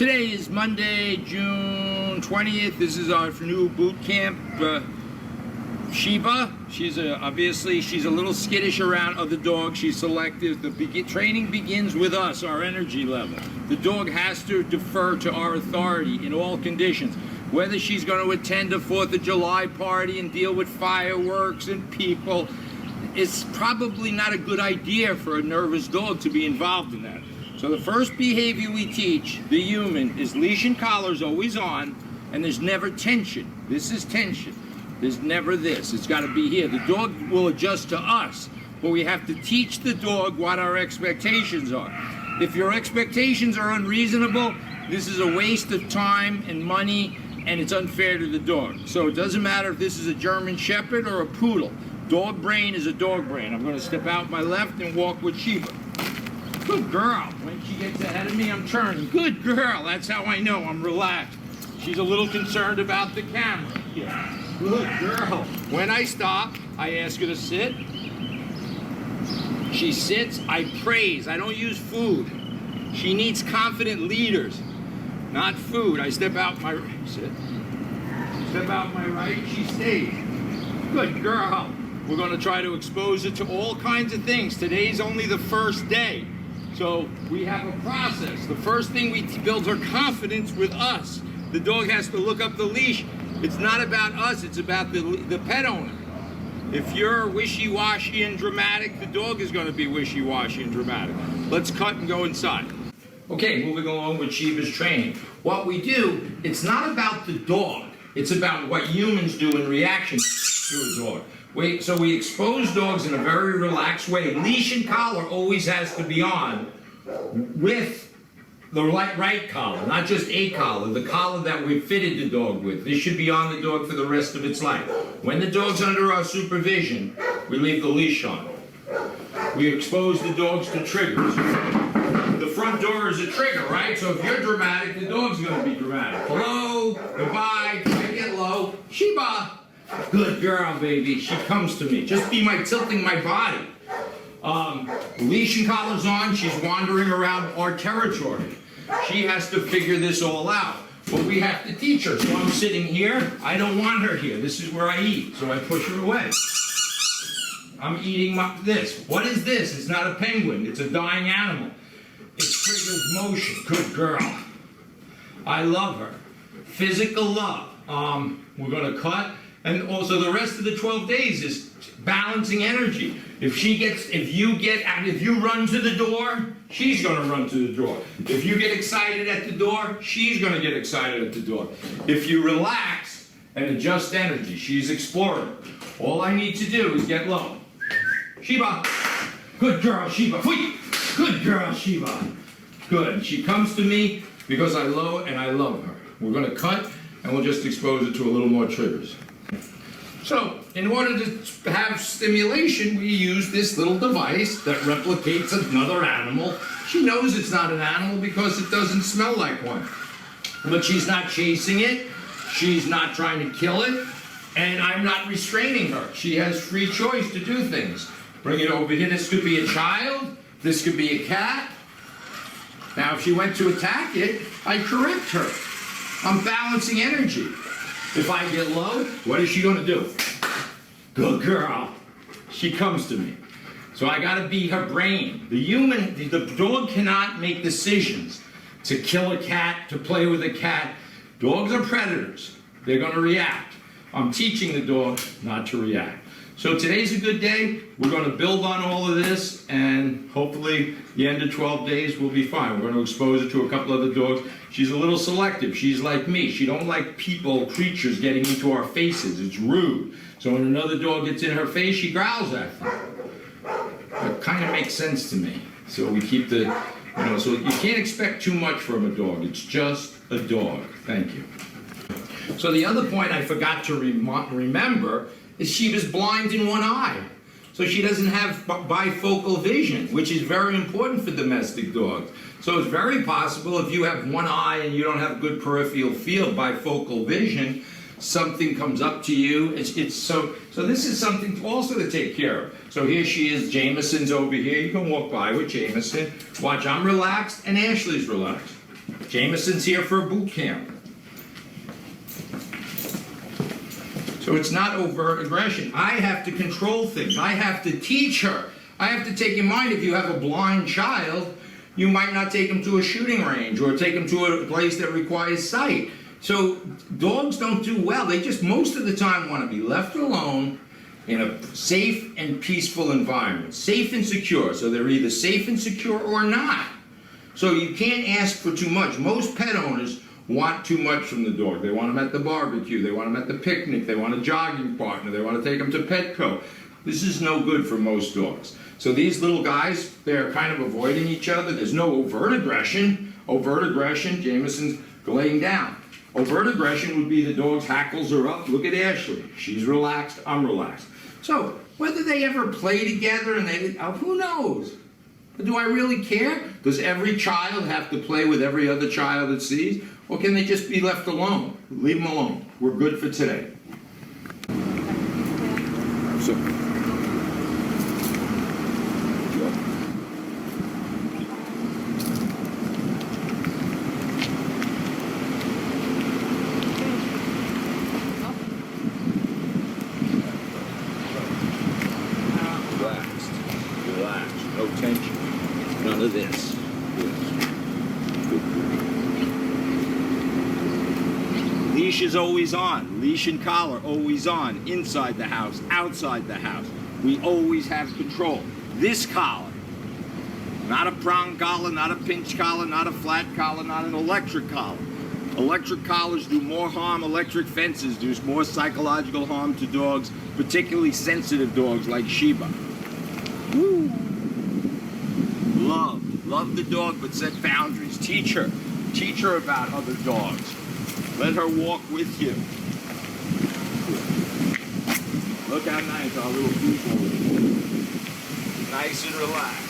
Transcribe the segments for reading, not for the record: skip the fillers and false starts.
Today is Monday, June 20th. This is our new boot camp. Sheba, obviously she's a little skittish around other dogs. She's selective. The training begins with us, our energy level. The dog has to defer to our authority in all conditions. Whether she's going to attend a 4th of July party and deal with fireworks and people, it's probably not a good idea for a nervous dog to be involved in that. So the first behavior we teach the human is leash and collar's always on, and there's never tension. This is tension. There's never this. It's got to be here. The dog will adjust to us, but we have to teach the dog what our expectations are. If your expectations are unreasonable, this is a waste of time and money, and it's unfair to the dog. So it doesn't matter if this is a German Shepherd or a Poodle. Dog brain is a dog brain. I'm going to step out my left and walk with Sheba. Good girl. When she gets ahead of me, I'm turning. Good girl. That's how I know I'm relaxed. She's a little concerned about the camera. Yeah. Good girl. When I stop, I ask her to sit. She sits. I praise. I don't use food. She needs confident leaders, not food. I step out my right. Sit. Step out my right. She stays. Good girl. We're going to try to expose her to all kinds of things. Today's only the first day. So we have a process. The first thing we build her confidence with us. The dog has to look up the leash. It's not about us, it's about the pet owner. If you're wishy-washy and dramatic, the dog is going to be wishy-washy and dramatic. Let's cut and go inside. Okay, moving along with Sheba's training. What we do, it's not about the dog. It's about what humans do in reaction to a dog. So we expose dogs in a very relaxed way. Leash and collar always has to be on with the right collar, not just a collar, the collar that we fitted the dog with. This should be on the dog for the rest of its life. When the dog's under our supervision, we leave the leash on. We expose the dogs to triggers. The front door is a trigger, right? So if you're dramatic, the dog's going to be dramatic. Hello, goodbye, I get low. Sheba. Good girl, baby. She comes to me. Just be tilting my body. Leash and collar's on. She's wandering around our territory. She has to figure this all out. But we have to teach her. So I'm sitting here. I don't want her here. This is where I eat. So I push her away. I'm eating this. What is this? It's not a penguin. It's a dying animal. It triggers motion. Good girl. I love her. Physical love. We're going to cut. And also the rest of the 12 days is balancing energy. If you run to the door, she's going to run to the door. If you get excited at the door, she's going to get excited at the door. If you relax and adjust energy, she's exploring. All I need to do is get low. Sheba. Good girl, Sheba. Whee! Good girl, Sheba. Good. She comes to me because I love and I love her. We're going to cut and we'll just expose her to a little more triggers. So, in order to have stimulation, we use this little device that replicates another animal. She knows it's not an animal because it doesn't smell like one. But she's not chasing it. She's not trying to kill it. And I'm not restraining her. She has free choice to do things. Bring it over here. This could be a child. This could be a cat. Now, if she went to attack it, I correct her. I'm balancing energy. If I get low, what is she going to do? Good girl. She comes to me. So I got to be her brain. The dog cannot make decisions to kill a cat, to play with a cat. Dogs are predators. They're going to react. I'm teaching the dog not to react. So today's a good day. We're going to build on all of this, and hopefully the end of 12 days will be fine. We're going to expose her to a couple other dogs. She's a little selective. She's like me. She don't like creatures getting into our faces. It's rude. So when another dog gets in her face, she growls at them. That kind of makes sense to me. So we keep so you can't expect too much from a dog. It's just a dog. Thank you. So the other point I forgot to remember is Sheba's blind in one eye. So she doesn't have bifocal vision, which is very important for domestic dogs. So it's very possible if you have one eye and you don't have good peripheral field, bifocal vision, something comes up to you. So this is something also to take care of. So here she is, Jameson's over here. You can walk by with Jameson. Watch, I'm relaxed and Ashley's relaxed. Jameson's here for a boot camp. So it's not overt aggression. I have to control things. I have to teach her. I have to take in mind, if you have a blind child, you might not take them to a shooting range or take them to a place that requires sight. So dogs don't do well. They just most of the time want to be left alone in a safe and peaceful environment. Safe and secure. So they're either safe and secure or not. So you can't ask for too much. Most pet owners want too much from the dog. They want them at the barbecue. They want them at the picnic. They want a jogging partner. They want to take them to Petco. This is no good for most dogs. So these little guys, they're kind of avoiding each other. There's no overt aggression. Overt aggression, Jameson's laying down. Overt aggression would be the dog's hackles are up. Look at Ashley. She's relaxed. I'm relaxed. So whether they ever play together and who knows? Do I really care? Does every child have to play with every other child it sees? Or can they just be left alone? Leave them alone. We're good for today. So, relaxed, no tension. None of this. Leash is always on. Leash and collar always on. Inside the house, outside the house. We always have control. This collar, not a prong collar, not a pinch collar, not a flat collar, not an electric collar. Electric collars do more harm. Electric fences do more psychological harm to dogs, particularly sensitive dogs like Sheba. Woo! Love the dog, but set boundaries. Teach her about other dogs. Let her walk with you. Look how nice our little people is. Nice and relaxed.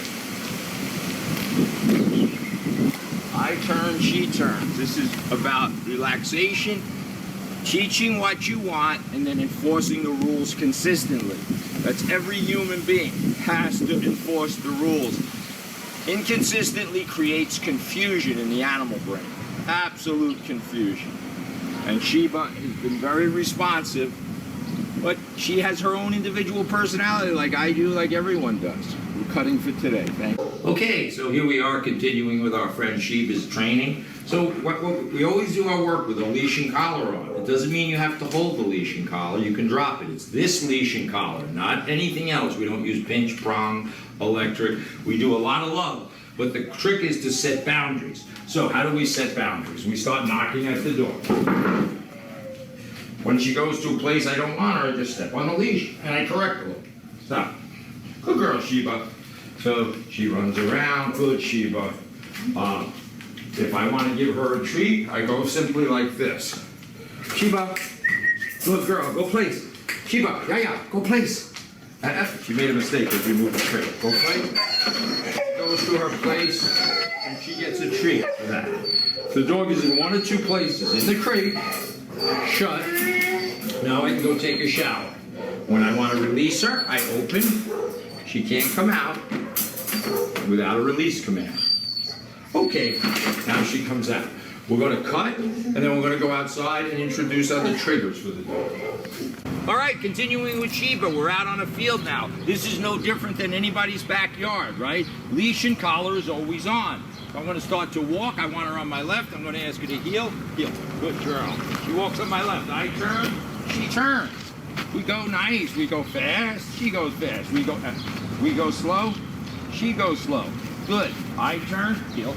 I turn, she turns. This is about relaxation, teaching what you want, and then enforcing the rules consistently. That's every human being has to enforce the rules. Inconsistently creates confusion in the animal brain. Absolute confusion. And Sheba has been very responsive, but she has her own individual personality like I do, like everyone does. We're cutting for today. Thanks. Okay, so here we are continuing with our friend Sheba's training. So we always do our work with a leash and collar on. It doesn't mean you have to hold the leash and collar. You can drop it. It's this leash and collar, not anything else. We don't use pinch, prong, electric. We do a lot of love. But the trick is to set boundaries. So how do we set boundaries? We start knocking at the door. When she goes to a place I don't want her, I just step on the leash and I correct her. Stop. Good girl, Sheba. So she runs around. Good, Sheba. If I want to give her a treat, I go simply like this. Sheba, good girl, go place. Sheba, yeah, go place. She made a mistake as we moved the crate. Go place. Goes to her place, and she gets a treat for that. The dog is in one or two places. In the crate, shut. Now I can go take a shower. When I want to release her, I open. She can't come out without a release command. Okay, now she comes out. We're going to cut, and then we're going to go outside and introduce other triggers for the dog. All right, continuing with Sheba, we're out on a field now. This is no different than anybody's backyard, right? Leash and collar is always on. If I'm going to start to walk, I want her on my left. I'm going to ask her to heel. Heel. Good girl. She walks on my left. I turn. She turns. We go nice. We go fast. She goes fast. We go slow. She goes slow. Good. I turn. Heel.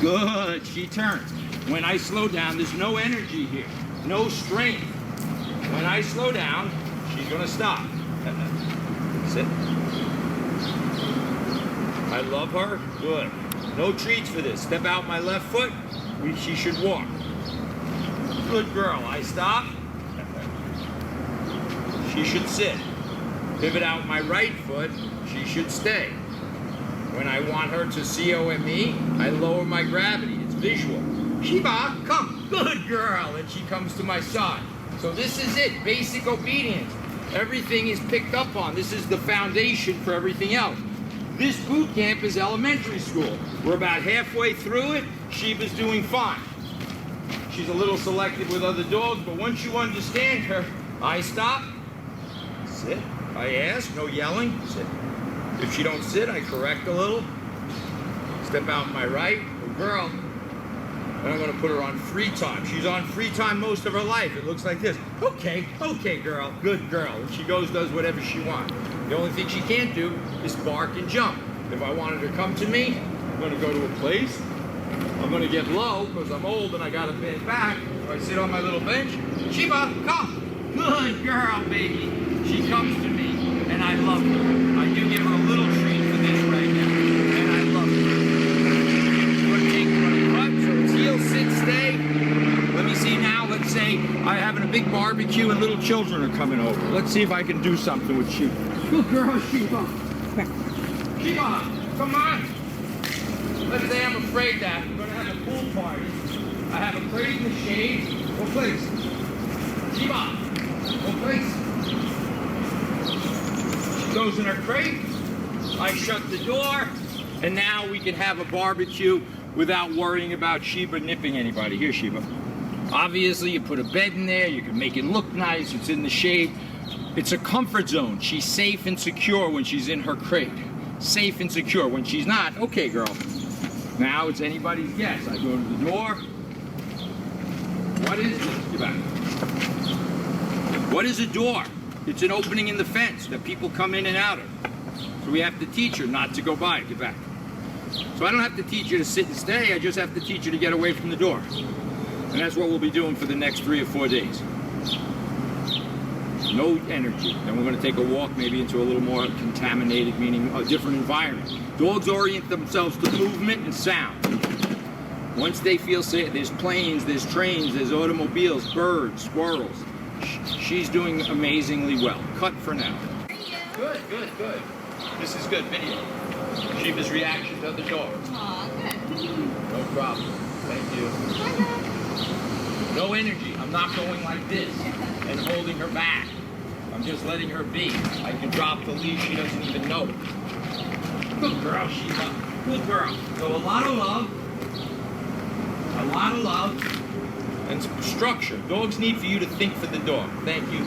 Good. She turns. When I slow down, there's no energy here. No strength. When I slow down, she's going to stop. Sit. I love her. Good. No treats for this. Step out my left foot. She should walk. Good girl. I stop. She should sit. Pivot out my right foot. She should stay. When I want her to COME, I lower my gravity. It's visual. Sheba, come. Good girl. And she comes to my side. So this is it. Basic obedience. Everything is picked up on. This is the foundation for everything else. This boot camp is elementary school. We're about halfway through it. Sheba's doing fine. She's a little selective with other dogs, but once you understand her, I stop, sit, I ask, no yelling, sit. If she don't sit, I correct a little. Step out my right, good girl. And I'm gonna put her on free time. She's on free time most of her life. It looks like this. Okay, okay, girl, good girl. And she goes, does whatever she wants. The only thing she can't do is bark and jump. If I wanted her to come to me, I'm gonna go to a place. I'm gonna get low because I'm old and I gotta bend back. So I sit on my little bench. Sheba, come. Good girl, baby. She comes to me and I love her. I do give her a little treat for this right now. And I love her. We're gonna take her on a cut, so it's heel, sit, stay. Let me see now, let's say I'm having a big barbecue and little children are coming over. Let's see if I can do something with Sheba. Good girl, Sheba. Sheba, come on. Let's say I'm afraid that we're gonna have a pool party. I have a crate in the shade. What place? Sheba, what place? She goes in her crate. I shut the door, and now we can have a barbecue without worrying about Sheba nipping anybody. Here, Sheba. Obviously, you put a bed in there. You can make it look nice. It's in the shade. It's a comfort zone. She's safe and secure when she's in her crate. Safe and secure. When she's not, okay, girl. Now it's anybody's guess. I go to the door. What is this? Get back. What is a door? It's an opening in the fence that people come in and out of. So we have to teach her not to go by it. Get back. So I don't have to teach you to sit and stay. I just have to teach you to get away from the door. And that's what we'll be doing for the next 3 or 4 days. No energy. Then we're going to take a walk maybe into a little more contaminated, meaning a different environment. Dogs orient themselves to movement and sound. Once they feel safe, there's planes, there's trains, there's automobiles, birds, squirrels. She's doing amazingly well. Cut for now. Good, good, good. This is good video. Sheba's reaction to the dog. Aw, good. No problem. Thank you. No energy. I'm not going like this and holding her back. I'm just letting her be. I can drop the leash, she doesn't even know it. Good girl, Sheba. Good girl. So a lot of love, and some structure. Dogs need for you to think for the dog. Thank you.